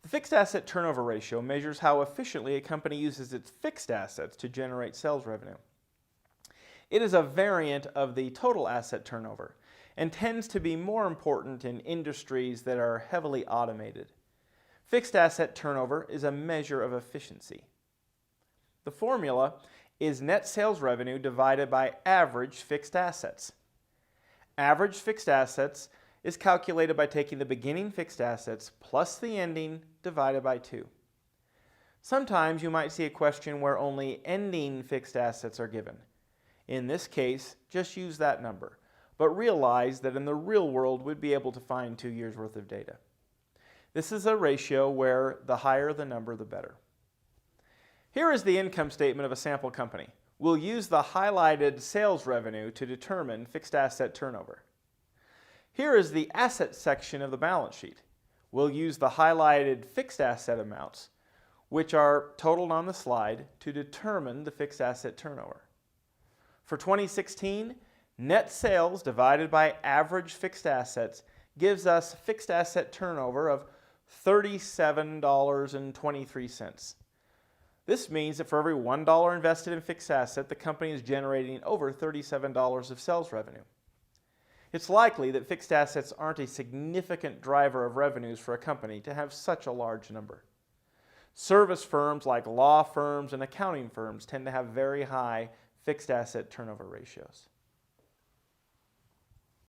The fixed asset turnover ratio measures how efficiently a company uses its fixed assets to generate sales revenue. It is a variant of the total asset turnover and tends to be more important in industries that are heavily automated. Fixed asset turnover is a measure of efficiency. The formula is net sales revenue divided by average fixed assets. Average fixed assets is calculated by taking the beginning fixed assets plus the ending divided by 2. Sometimes you might see a question where only ending fixed assets are given. In this case, just use that number, but realize that in the real world we'd be able to find 2 years' worth of data. This is a ratio where the higher the number, the better. Here is the income statement of a sample company. We'll use the highlighted sales revenue to determine fixed asset turnover. Here is the asset section of the balance sheet. We'll use the highlighted fixed asset amounts, which are totaled on the slide, to determine the fixed asset turnover. For 2016, net sales divided by average fixed assets gives us fixed asset turnover of $37.23. This means that for every $1 invested in fixed asset, the company is generating over $37 of sales revenue. It's likely that fixed assets aren't a significant driver of revenues for a company to have such a large number. Service firms like law firms and accounting firms tend to have very high fixed asset turnover ratios.